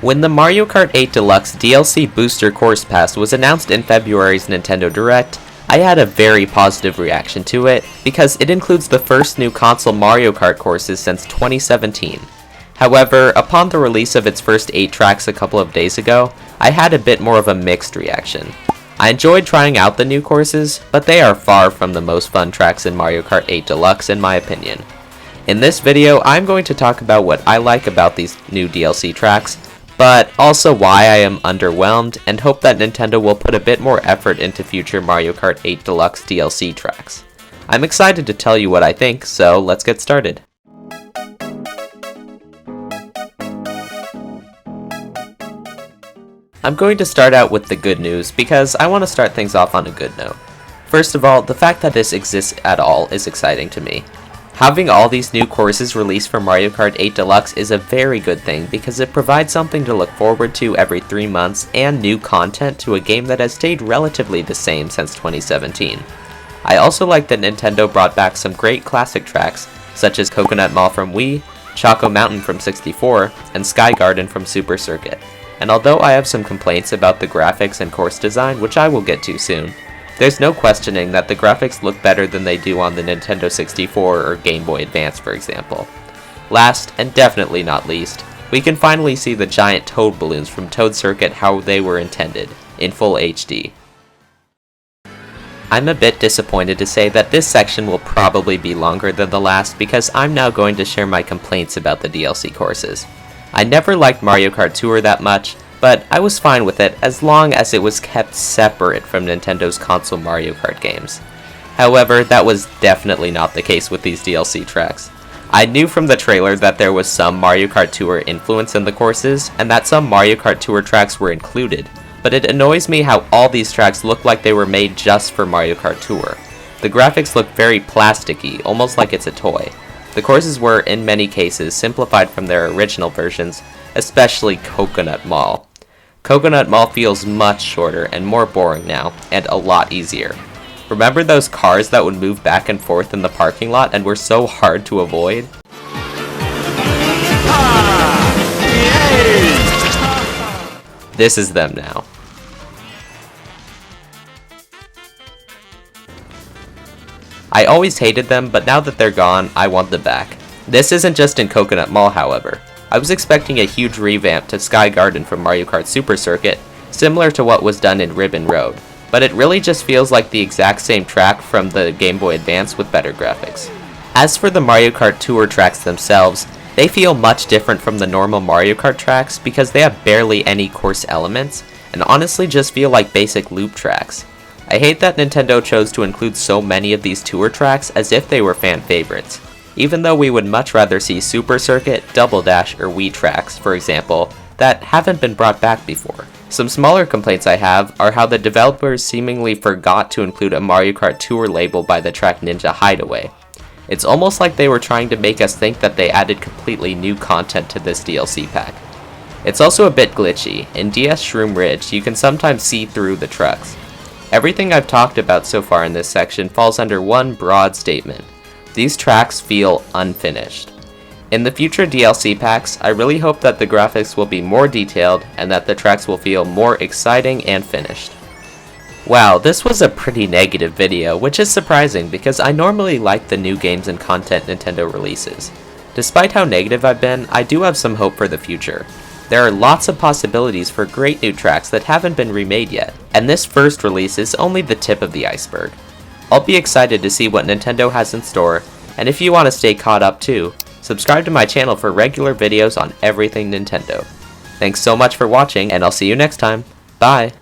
When the Mario Kart 8 Deluxe DLC Booster Course Pass was announced in February's Nintendo Direct, I had a very positive reaction to it because it includes the first new console Mario Kart courses since 2017. However, upon the release of its first 8 tracks a couple of days ago, I had a bit more of a mixed reaction. I enjoyed trying out the new courses, but they are far from the most fun tracks in Mario Kart 8 Deluxe in my opinion. In this video, I'm going to talk about what I like about these new DLC tracks, but also why I am underwhelmed and hope that Nintendo will put a bit more effort into future Mario Kart 8 Deluxe DLC tracks. I'm excited to tell you what I think, so let's get started. I'm going to start out with the good news because I want to start things off on a good note. First of all, the fact that this exists at all is exciting to me. Having all these new courses released for Mario Kart 8 Deluxe is a very good thing because it provides something to look forward to every 3 months and new content to a game that has stayed relatively the same since 2017. I also like that Nintendo brought back some great classic tracks such as Coconut Mall from Wii, Choco Mountain from 64, and Sky Garden from Super Circuit. And although I have some complaints about the graphics and course design, which I will get to soon, there's no questioning that the graphics look better than they do on the Nintendo 64 or Game Boy Advance, for example. Last, and definitely not least, we can finally see the giant Toad balloons from Toad Circuit how they were intended, in full HD. I'm a bit disappointed to say that this section will probably be longer than the last because I'm now going to share my complaints about the DLC courses. I never liked Mario Kart Tour that much, but I was fine with it as long as it was kept separate from Nintendo's console Mario Kart games. However, that was definitely not the case with these DLC tracks. I knew from the trailer that there was some Mario Kart Tour influence in the courses, and that some Mario Kart Tour tracks were included, but it annoys me how all these tracks look like they were made just for Mario Kart Tour. The graphics look very plasticky, almost like it's a toy. The courses were, in many cases, simplified from their original versions, especially Coconut Mall. Coconut Mall feels much shorter and more boring now, and a lot easier. Remember those cars that would move back and forth in the parking lot and were so hard to avoid? This is them now. I always hated them, but now that they're gone, I want them back. This isn't just in Coconut Mall, however. I was expecting a huge revamp to Sky Garden from Mario Kart Super Circuit, similar to what was done in Ribbon Road, but it really just feels like the exact same track from the Game Boy Advance with better graphics. As for the Mario Kart Tour tracks themselves, they feel much different from the normal Mario Kart tracks because they have barely any course elements, and honestly just feel like basic loop tracks. I hate that Nintendo chose to include so many of these tour tracks as if they were fan favorites, even though we would much rather see Super Circuit, Double Dash, or Wii tracks, for example, that haven't been brought back before. Some smaller complaints I have are how the developers seemingly forgot to include a Mario Kart Tour label by the track Ninja Hideaway. It's almost like they were trying to make us think that they added completely new content to this DLC pack. It's also a bit glitchy. In DS Shroom Ridge, you can sometimes see through the trucks. Everything I've talked about so far in this section falls under one broad statement. These tracks feel unfinished. In the future DLC packs, I really hope that the graphics will be more detailed and that the tracks will feel more exciting and finished. Wow, this was a pretty negative video, which is surprising because I normally like the new games and content Nintendo releases. Despite how negative I've been, I do have some hope for the future. There are lots of possibilities for great new tracks that haven't been remade yet, and this first release is only the tip of the iceberg. I'll be excited to see what Nintendo has in store, and if you want to stay caught up too, subscribe to my channel for regular videos on everything Nintendo. Thanks so much for watching, and I'll see you next time. Bye!